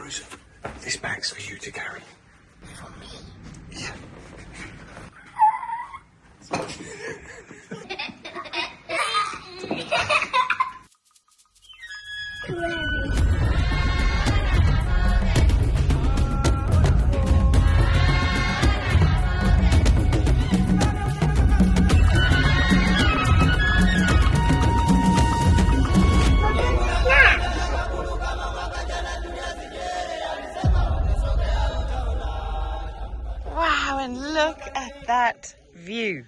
Rose, this bag's for you to carry. For me? Yeah. Wow, and look at that view.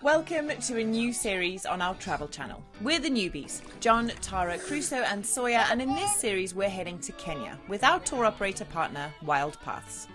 Welcome to a new series on our travel channel. We're the Newbies, John, Tara, Crusoe and Sawyer, and in this series we're heading to Kenya with our tour operator partner, Wild Paths.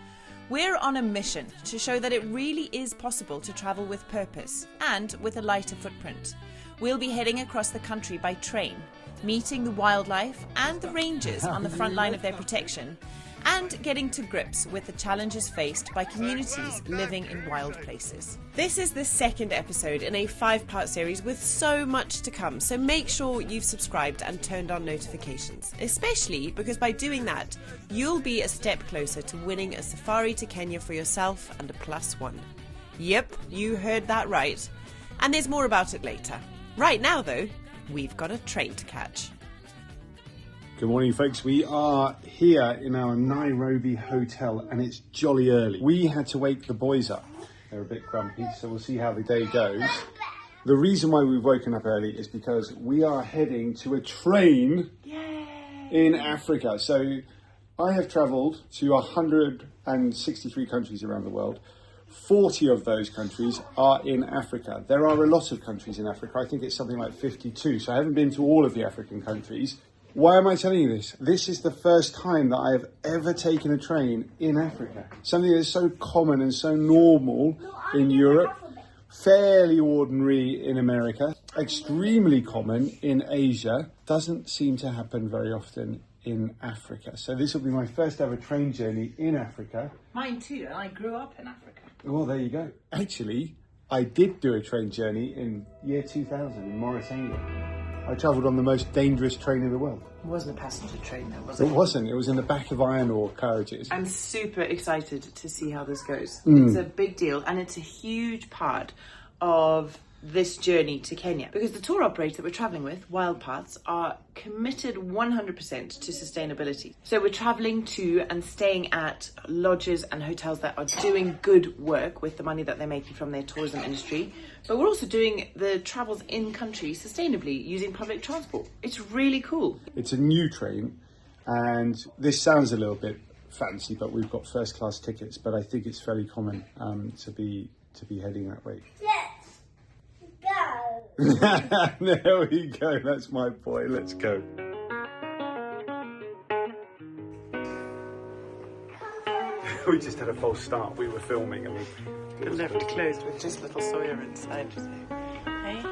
We're on a mission to show that it really is possible to travel with purpose and with a lighter footprint. We'll be heading across the country by train, meeting the wildlife and the rangers on the front line of their protection, and getting to grips with the challenges faced by communities living in wild places. This is the second episode in a 5-part series with so much to come, so make sure you've subscribed and turned on notifications, especially because by doing that, you'll be a step closer to winning a safari to Kenya for yourself and a +1. Yep, you heard that right. And there's more about it later. Right now, though, we've got a train to catch. Good morning, folks. We are here in our Nairobi hotel and it's jolly early. We had to wake the boys up. They're a bit grumpy, so we'll see how the day goes. The reason why we've woken up early is because we are heading to a train in Africa. So I have travelled to 163 countries around the world. 40 of those countries are in Africa. There are a lot of countries in Africa. I think it's something like 52. So I haven't been to all of the African countries. Why am I telling you this? This is the first time that I have ever taken a train in Africa. Something that's so common and so normal in Europe, fairly ordinary in America, extremely common in Asia, doesn't seem to happen very often in Africa. So this will be my first ever train journey in Africa. Mine too, and I grew up in Africa. Well, there you go. Actually, I did do a train journey in year 2000 in Mauritania. I travelled on the most dangerous train in the world. It wasn't a passenger train though, was it? It wasn't. It was in the back of iron ore carriages. I'm super excited to see how this goes. It's a big deal and it's a huge part of this journey to Kenya because the tour operator that we're travelling with, Wild Paths, are committed 100% to sustainability. So we're travelling to and staying at lodges and hotels that are doing good work with the money that they're making from their tourism industry. But we're also doing the travels in country sustainably using public transport. It's really cool. It's a new train and this sounds a little bit fancy, but we've got first class tickets, but I think it's fairly common to be heading that way. There we go, that's my boy, let's go. We just had a false start, we were filming and we left closed with just little Sawyer inside. Hey?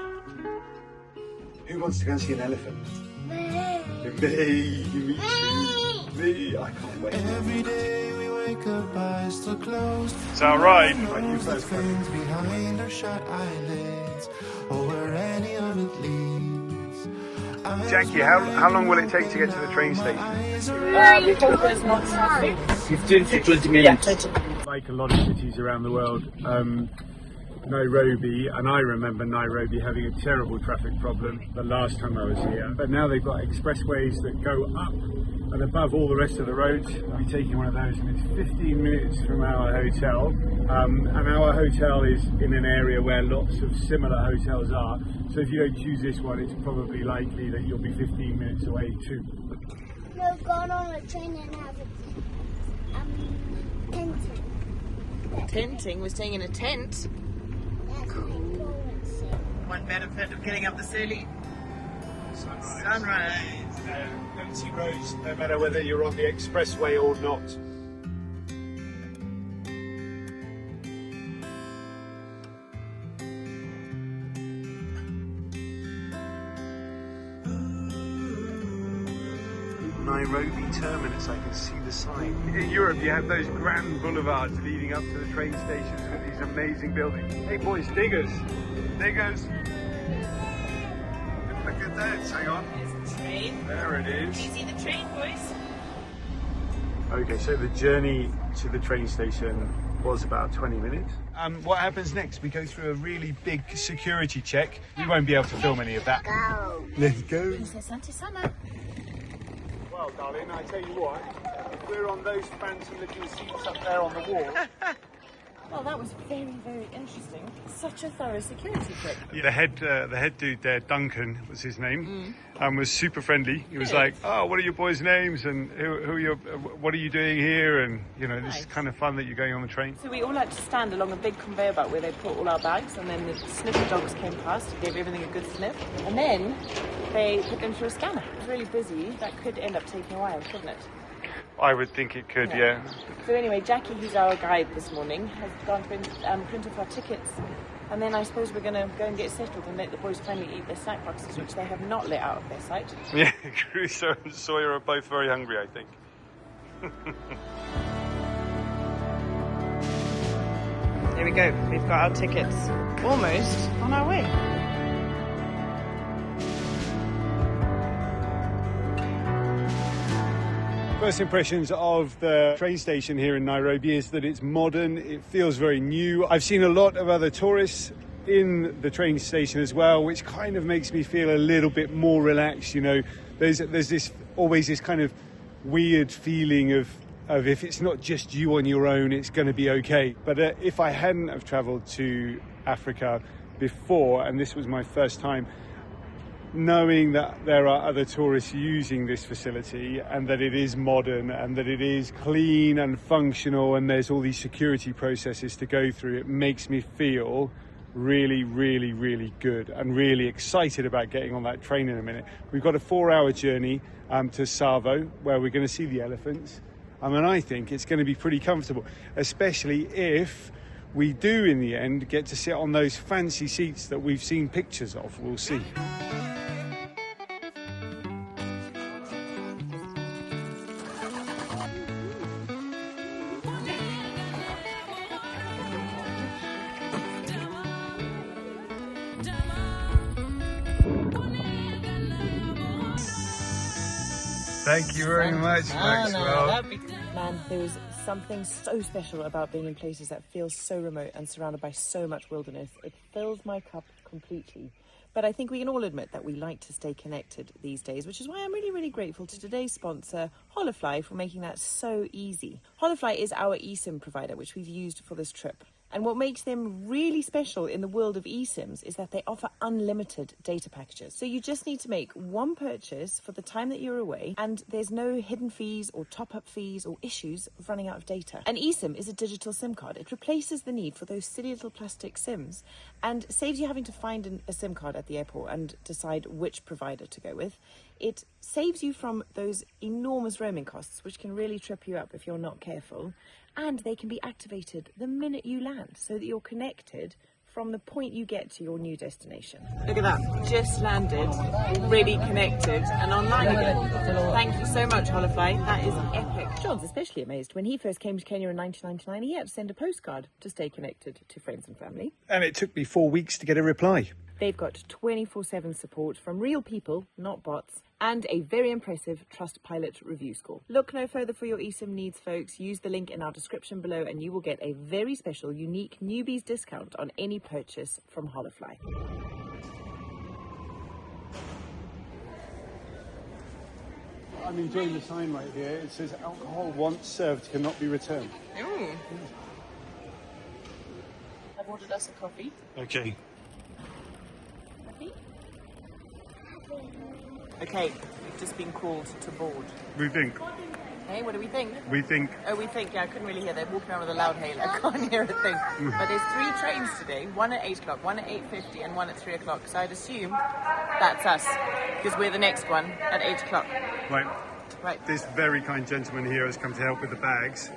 Who wants to go and see an elephant? Me! Me too! Me! I can't wait. Every day we wake up, eyes still closed. It's alright. Things behind our shut eyelids, or where any of it leads. Jackie, how long will it take to get to the train station? We hope there's not traffic. 15 to 20 minutes. Yeah, 20 minutes. Like a lot of cities around the world, Nairobi, and I remember Nairobi having a terrible traffic problem the last time I was here. But now they've got expressways that go up and above all the rest of the roads. I'll be taking one of those and it's 15 minutes from our hotel. And our hotel is in an area where lots of similar hotels are. So if you don't choose this one, it's probably likely that you'll be 15 minutes away too. We've gone on a train and have a tenting. Tenting? We're staying in a tent. Cool. One benefit of getting up this early. Sunrise. Empty roads, no matter whether you're on the expressway or not. Nairobi terminus, I can see the sign. In Europe you have those grand boulevards leading up to the train stations with these amazing buildings. Hey boys, diggers! Diggers! Look at that, hang on. There's the train. There it is. You see the train, boys? Okay, so the journey to the train station was about 20 minutes. What happens next? We go through a really big security check. We won't be able to film any of that. Go. Let's go. Sana. Well, darling, I tell you what, if we're on those fancy looking seats up there on the wall. Well, that was very, very interesting. Such a thorough security check. The head dude there, Duncan was his name, was super friendly. He was like, "Oh, what are your boys' names? And what are you doing here?" And you know, this is kind of fun that you're going on the train. So we all had to stand along a big conveyor belt where they put all our bags, and then the sniffer dogs came past, gave everything a good sniff, and then they put them through a scanner. It was really busy. That could end up taking a while, couldn't it? I would think it could, yeah. So anyway, Jackie, who's our guide this morning, has gone to print off our tickets, and then I suppose we're going to go and get settled and let the boys finally eat their snack boxes, which they have not let out of their sight. Yeah, Crusoe and Sawyer are both very hungry, I think. There we go. We've got our tickets. Almost on our way. First impressions of the train station here in Nairobi is that it's modern, it feels very new. I've seen a lot of other tourists in the train station as well, which kind of makes me feel a little bit more relaxed. You know, there's always this kind of weird feeling of if it's not just you on your own, it's going to be okay. But if I hadn't have travelled to Africa before, and this was my first time, knowing that there are other tourists using this facility and that it is modern and that it is clean and functional and there's all these security processes to go through, it makes me feel really, really, really good and really excited about getting on that train in a minute. We've got a 4-hour journey to Tsavo, where we're going to see the elephants. And I think it's going to be pretty comfortable, especially if we do in the end get to sit on those fancy seats that we've seen pictures of. We'll see. Thank you very much, Maxwell. Man, there is something so special about being in places that feel so remote and surrounded by so much wilderness. It fills my cup completely. But I think we can all admit that we like to stay connected these days, which is why I'm really, really grateful to today's sponsor, Holofly, for making that so easy. Holofly is our eSIM provider, which we've used for this trip. And what makes them really special in the world of eSIMs is that they offer unlimited data packages. So you just need to make one purchase for the time that you're away, and there's no hidden fees or top-up fees or issues of running out of data. An eSIM is a digital SIM card. It replaces the need for those silly little plastic SIMs and saves you having to find a SIM card at the airport and decide which provider to go with. It saves you from those enormous roaming costs, which can really trip you up if you're not careful. And they can be activated the minute you land, so that you're connected from the point you get to your new destination. Look at that, just landed, already connected and online again. Thank you so much, Holofly, that is epic. John's especially amazed. When he first came to Kenya in 1999, he had to send a postcard to stay connected to friends and family. And it took me 4 weeks to get a reply. They've got 24/7 support from real people, not bots, and a very impressive Trustpilot review score. Look no further for your eSIM needs, folks. Use the link in our description below and you will get a very special, unique Newbies discount on any purchase from Holofly. I'm enjoying the sign right here. It says alcohol once served cannot be returned. Ooh. I've ordered us a coffee. Okay. Okay, we've just been called to board. We think. Hey, what do we think? We think. Oh, we think, yeah, I couldn't really hear. They're walking around with a loud hailer. I can't hear a thing. But there's 3 trains today, one at 8 o'clock, one at 8:50 and one at 3 o'clock. So I'd assume that's us, because we're the next one at 8 o'clock. Right. This very kind gentleman here has come to help with the bags,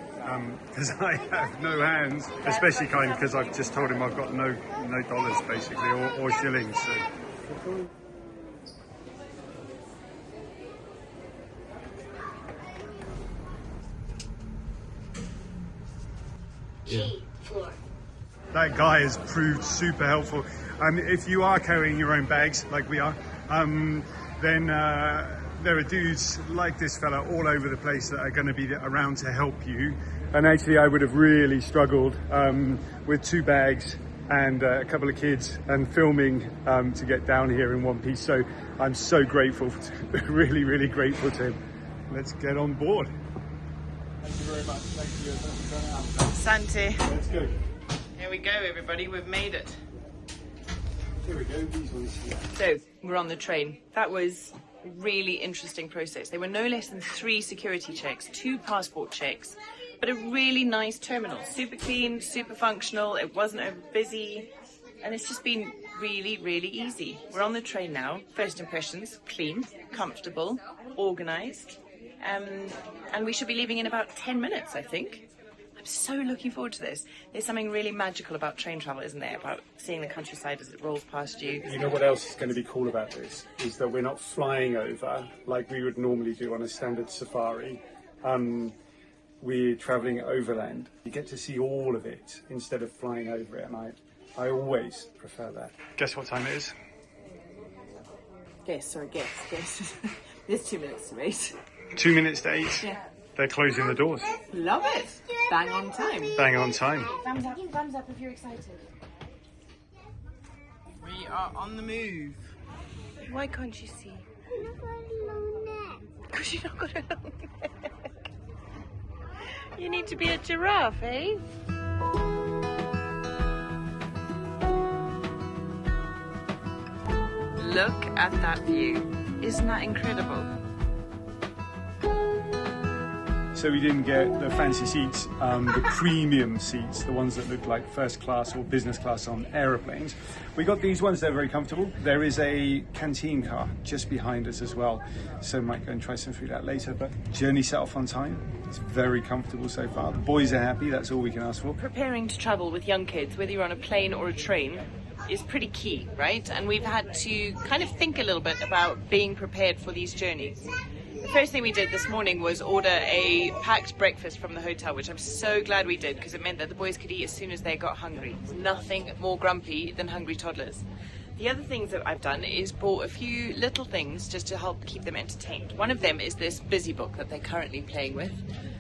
because I have no hands. Especially kind because I've just told him I've got no dollars basically, or shillings. So. G floor. That guy has proved super helpful. If you are carrying your own bags, like we are, then There are dudes like this fella all over the place that are going to be around to help you. And actually I would have really struggled with 2 bags and a couple of kids and filming to get down here in one piece. So I'm so grateful, really grateful to him. Let's get on board. Thank you very much. Thank you. Thanks for coming out. Santi. Let's go. Here we go, everybody. We've made it. Here we go. These ones here. So we're on the train. That was a really interesting process. There were no less than 3 security checks, 2 passport checks, but a really nice terminal. Super clean, super functional. It wasn't over busy, and it's just been really easy. We're on the train now. First impressions: clean, comfortable, organised, and we should be leaving in about 10 minutes, I think. I'm so looking forward to this. There's something really magical about train travel, isn't there? About seeing the countryside as it rolls past you. You know what else is going to be cool about this? Is that we're not flying over like we would normally do on a standard safari. We're travelling overland. You get to see all of it instead of flying over it, and I always prefer that. Guess what time it is? Guess. There's 2 minutes to wait. 2 minutes to 8. Yeah. They're closing the doors. Love it. Bang on time. Bang on time. Thumbs up if you're excited. We are on the move. Why can't you see? Because you've not got a long neck. You need to be a giraffe, eh? Look at that view. Isn't that incredible? So we didn't get the fancy seats, the premium seats, the ones that look like first class or business class on aeroplanes. We got these ones, they're very comfortable. There is a canteen car just behind us as well, so might go and try some food out later. But journey set off on time. It's very comfortable so far. The boys are happy, that's all we can ask for. Preparing to travel with young kids, whether you're on a plane or a train, is pretty key, right? And we've had to kind of think a little bit about being prepared for these journeys. The first thing we did this morning was order a packed breakfast from the hotel, which I'm so glad we did, because it meant that the boys could eat as soon as they got hungry. There's nothing more grumpy than hungry toddlers. The other things that I've done is bought a few little things just to help keep them entertained. One of them is this busy book that they're currently playing with,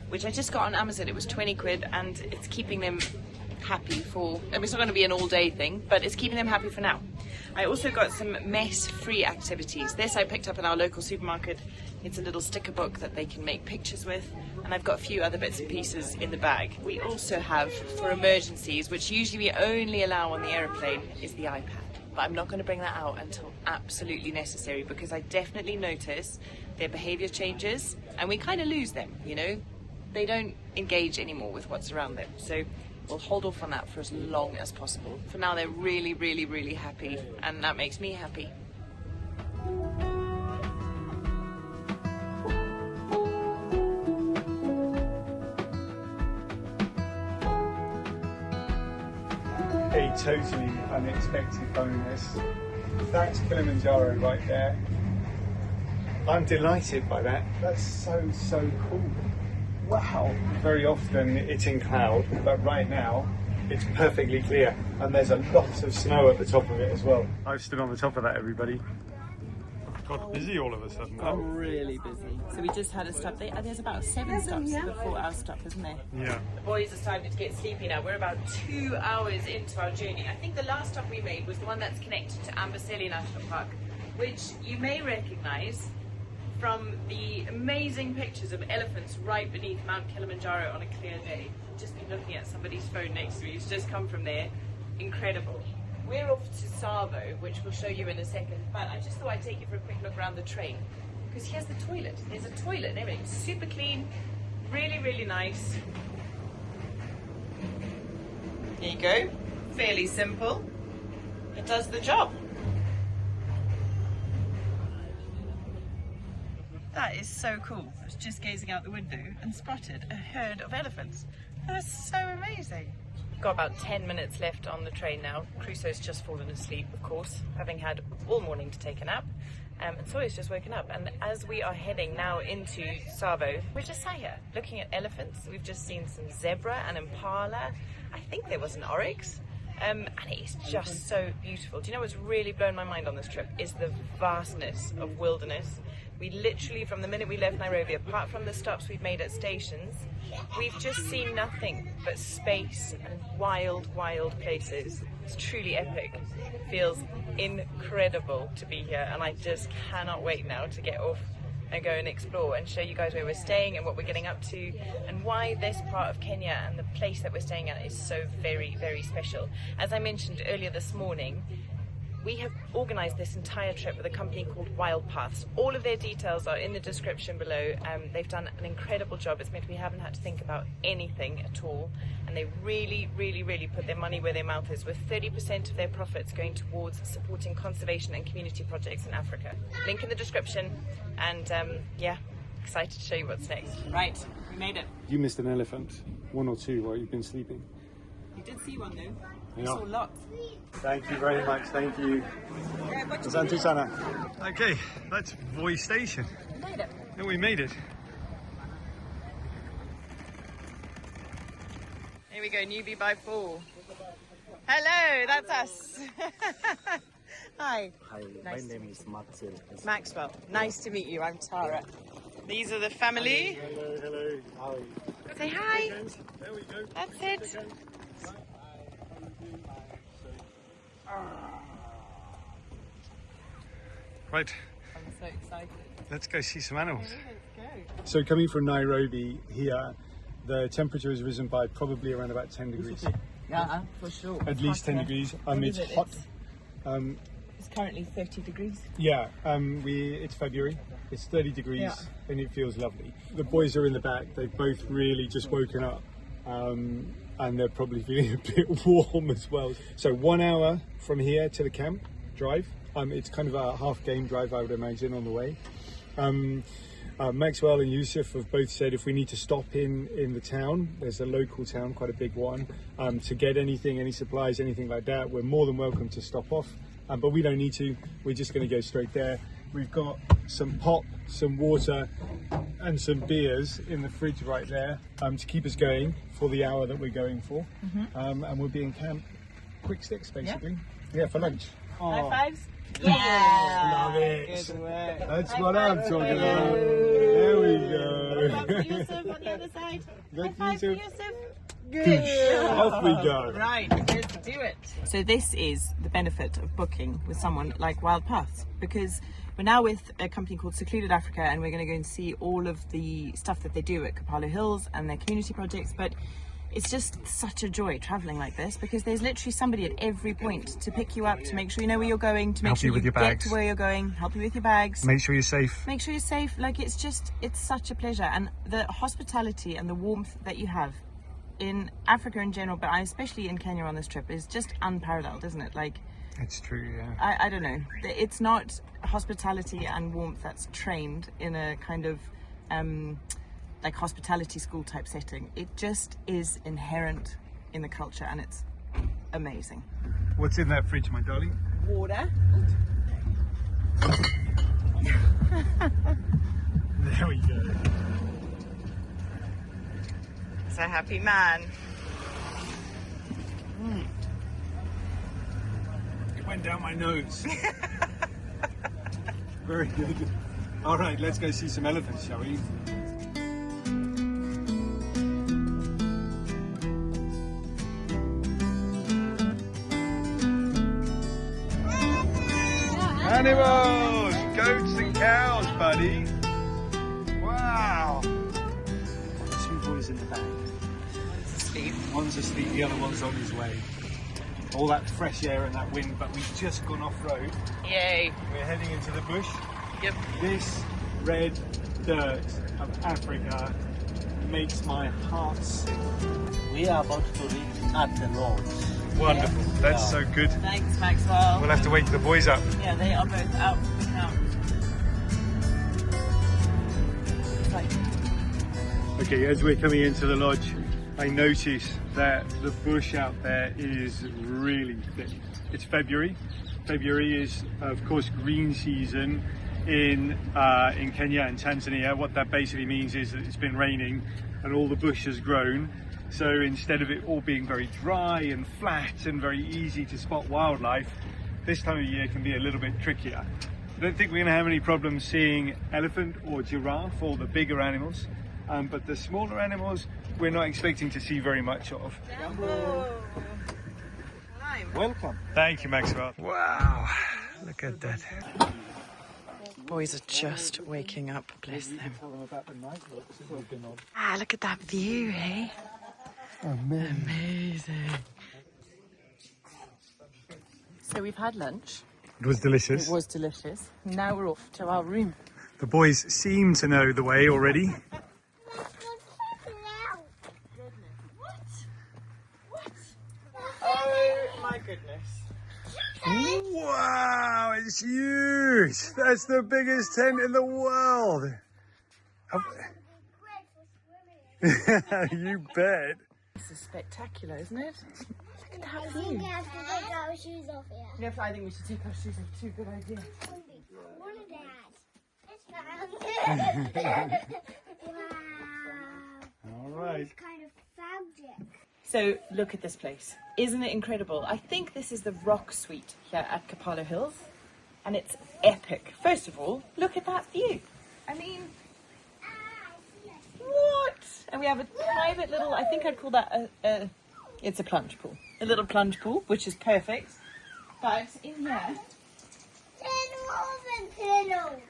which I just got on Amazon. It was 20 quid, and it's keeping them happy for, I mean, it's not going to be an all-day thing, but it's keeping them happy for now. I also got some mess-free activities. This I picked up in our local supermarket. It's a little sticker book that they can make pictures with, and I've got a few other bits and pieces in the bag. We also have, for emergencies, which usually we only allow on the aeroplane, is the iPad. But I'm not going to bring that out until absolutely necessary, because I definitely notice their behaviour changes, and we kind of lose them, you know? They don't engage anymore with what's around them. So we'll hold off on that for as long as possible. For now, they're really happy, and that makes me happy. A totally unexpected bonus. That's Kilimanjaro right there. I'm delighted by that. That's so cool. Wow. Very often it's in cloud, but right now it's perfectly clear, and there's a lot of snow at the top of it as well. I've stood on the top of that, everybody. Got busy all of a sudden. Got really busy. So we just had a stop. There's about 7 stops before our stop, isn't there? Yeah. The boys are starting to get sleepy now. We're about 2 hours into our journey. I think the last stop we made was the one that's connected to Amboseli National Park, which you may recognise from the amazing pictures of elephants right beneath Mount Kilimanjaro on a clear day. Just been looking at somebody's phone next to me who's just come from there. Incredible. We're off to Tsavo, which we'll show you in a second, but I just thought I'd take you for a quick look around the train, because here's the toilet. There's a toilet and everything. Super clean, really nice. There you go. Fairly simple. It does the job. That is so cool. I was just gazing out the window and spotted a herd of elephants. That's so amazing. Got about 10 minutes left on the train now. Crusoe's just fallen asleep, of course, having had all morning to take a nap. And Sawyer's just woken up. And as we are heading now into Tsavo, we're just sat here looking at elephants. We've just seen some zebra and impala. I think there was an oryx. And it is just so beautiful. Do you know what's really blown my mind on this trip is the vastness of wilderness. We literally, from the minute we left Nairobi, apart from the stops we've made at stations, we've just seen nothing but space and wild, wild places. It's truly epic. It feels incredible to be here, and I just cannot wait now to get off and go and explore and show you guys where we're staying and what we're getting up to, and why this part of Kenya and the place that we're staying at is so very, very special. As I mentioned earlier this morning, we have organised this entire trip with a company called Wild Paths. All of their details are in the description below. They've done an incredible job. It's meant we haven't had to think about anything at all, and they really, really, really put their money where their mouth is, with 30% of their profits going towards supporting conservation and community projects in Africa. Link in the description, and yeah, excited to show you what's next. Right, we made it. You missed an elephant, one or two, while you've been sleeping. You did see one though. We Yeah. saw lots. Thank you very much, thank you. Asante sana. Okay, that's Voi Station. We made it. And we made it. Here we go, newbie by 4. Hello, that's us. Hi. Hi, Nice my to name is Maxwell. Maxwell, nice to meet you. I'm Tara. These are the family. Hello, hello. Hi. Say hi. There we go. That's it. Right, I'm so excited. let's go see some animals. Let's go. So coming from Nairobi here, the temperature has risen by probably around about 10 degrees. Yeah, for sure. At least 10 degrees. It's hot. It's currently 30 degrees. Yeah, it's February. It's 30 degrees and it feels lovely. The boys are in the back. They've both really just woken up, and they're probably feeling a bit warm as well. So 1 hour from here to the camp drive. It's kind of a half game drive, I would imagine, on the way. Maxwell and Yusuf have both said if we need to stop in the town, there's a local town, quite a big one, to get anything, any supplies, anything like that, we're more than welcome to stop off. But we don't need to, we're just going to go straight there. We've got some pop, some water and some beers in the fridge right there to keep us going for the hour that we're going for. And we'll be in camp, quick sticks basically. Yeah, for lunch. High fives? Yeah, love it. Good work. That's what I'm talking about. There we go. Yusuf on the other side. High five for Yusuf. Off we go. Right, let's do it. So this is the benefit of booking with someone like Wild Paths, because we're now with a company called Secluded Africa, and we're going to go and see all of the stuff that they do at Kapalo Hills and their community projects. But it's just such a joy traveling like this, because there's literally somebody at every point to pick you up, to make sure you know where you're going, to make Help sure you with your get bags. to where you're going, help you with your bags. Make sure you're safe. Make sure you're safe. Like, it's such a pleasure, and the hospitality and the warmth that you have in Africa in general, but especially in Kenya on this trip, is just unparalleled, isn't it? Like, It's true, yeah. I don't know. It's not hospitality and warmth that's trained in a kind of like hospitality school type setting. It just is inherent in the culture, and it's amazing. What's in that fridge, my darling? Water. There we go. It's a happy man. It went down my nose. Very good. All right, let's go see some elephants, shall we? Animals! Goats and cows, buddy. Wow. Two boys in the back. Asleep. One's asleep, the other one's on his way. All that fresh air and that wind, but we've just gone off-road. Yay. We're heading into the bush. Yep. This red dirt of Africa makes my heart sing. We are about to reach at the lodge. Wonderful. That's so good. Thanks, Maxwell. We'll have to wake the boys up. Yeah, they are both out for the count. Okay, as we're coming into the lodge, I notice that the bush out there is really thick. It's February. February is, of course, green season in Kenya and Tanzania. What that basically means is that it's been raining and all the bush has grown. So instead of it all being very dry and flat and very easy to spot wildlife, this time of year can be a little bit trickier. I don't think we're going to have any problems seeing elephant or giraffe or the bigger animals, but the smaller animals we're not expecting to see very much of. Welcome. Thank you, Maxwell. Wow, look at that. Boys are just waking up, bless them. Ah, look at that view, eh? Amazing. So we've had lunch. It was delicious. It was delicious. Now we're off to our room. The boys seem to know the way already. Oh my goodness. Wow, it's huge. That's the biggest tent in the world. You bet. This is spectacular, isn't it? Look at that I view. think we have to take our shoes off here. Yes, I think we should take our shoes off too. Good idea. One of that. Wow. All right. It's kind of fabric. So look at this place. Isn't it incredible? I think this is the Rock Suite here at Kapalo Hills, and it's epic. First of all, look at that view. I mean, what? And we have a private little, I think I'd call that it's a plunge pool. A little plunge pool, which is perfect. But in here,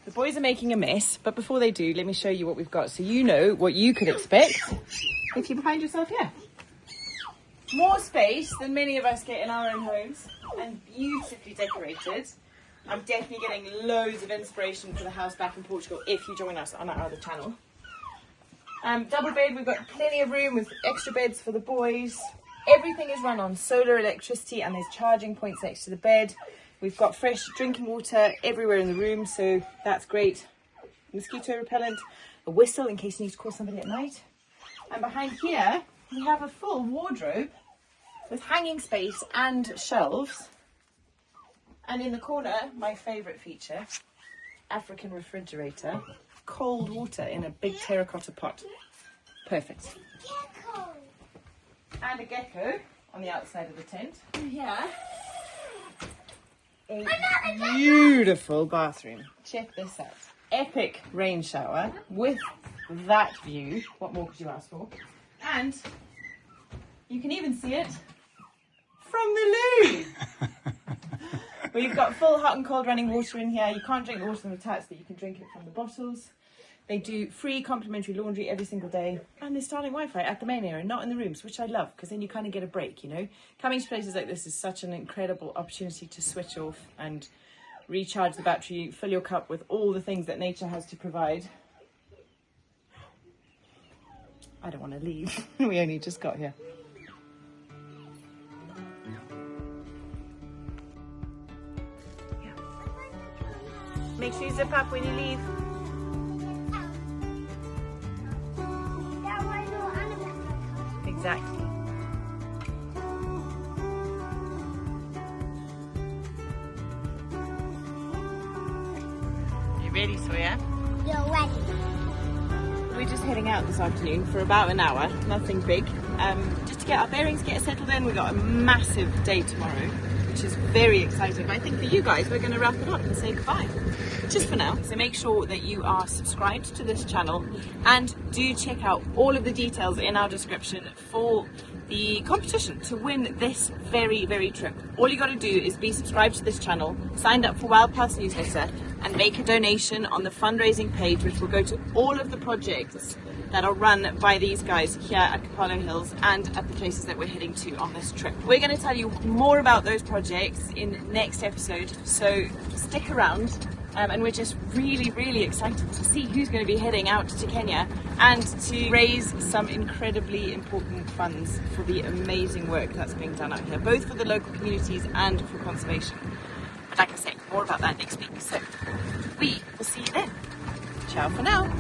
the boys are making a mess, but before they do, let me show you what we've got so you know what you could expect if you find yourself here. More space than many of us get in our own homes, and beautifully decorated. I'm definitely getting loads of inspiration for the house back in Portugal if you join us on our other channel. Double bed, we've got plenty of room with extra beds for the boys. Everything is run on solar electricity and there's charging points next to the bed. We've got fresh drinking water everywhere in the room, so that's great. Mosquito repellent, a whistle in case you need to call somebody at night. And behind here, we have a full wardrobe with hanging space and shelves. And in the corner, my favourite feature, African refrigerator, cold water in a big terracotta pot. Perfect. And a gecko on the outside of the tent. And here, a beautiful bathroom. Check this out. Epic rain shower with that view. What more could you ask for? And you can even see it from the loo. We've got full hot and cold running water in here. You can't drink the water from the taps, but you can drink it from the bottles. They do free complimentary laundry every single day. And there's starting Wi-Fi at the main area, not in the rooms, which I love, because then you kind of get a break, you know. Coming to places like this is such an incredible opportunity to switch off and recharge the battery, fill your cup with all the things that nature has to provide. I don't want to leave. We only just got here. Make sure you zip up when you leave. Exactly. You ready, Sawyer? You're ready. We're just heading out this afternoon for about an hour, nothing big. Just to get our bearings, get settled in. We've got a massive day tomorrow, which is very exciting. But I think for you guys, we're going to wrap it up and say goodbye. Just for now. So make sure that you are subscribed to this channel and do check out all of the details in our description for the competition to win this very, very trip. All you got to do is be subscribed to this channel, signed up for Wild Paths newsletter, and make a donation on the fundraising page, which will go to all of the projects that are run by these guys here at Kapalo Hills and at the places that we're heading to on this trip. We're going to tell you more about those projects in next episode, so stick around. And we're just really, really excited to see who's going to be heading out to Kenya and to raise some incredibly important funds for the amazing work that's being done out here, both for the local communities and for conservation. But like I say, more about that next week. So we will see you then. Ciao for now.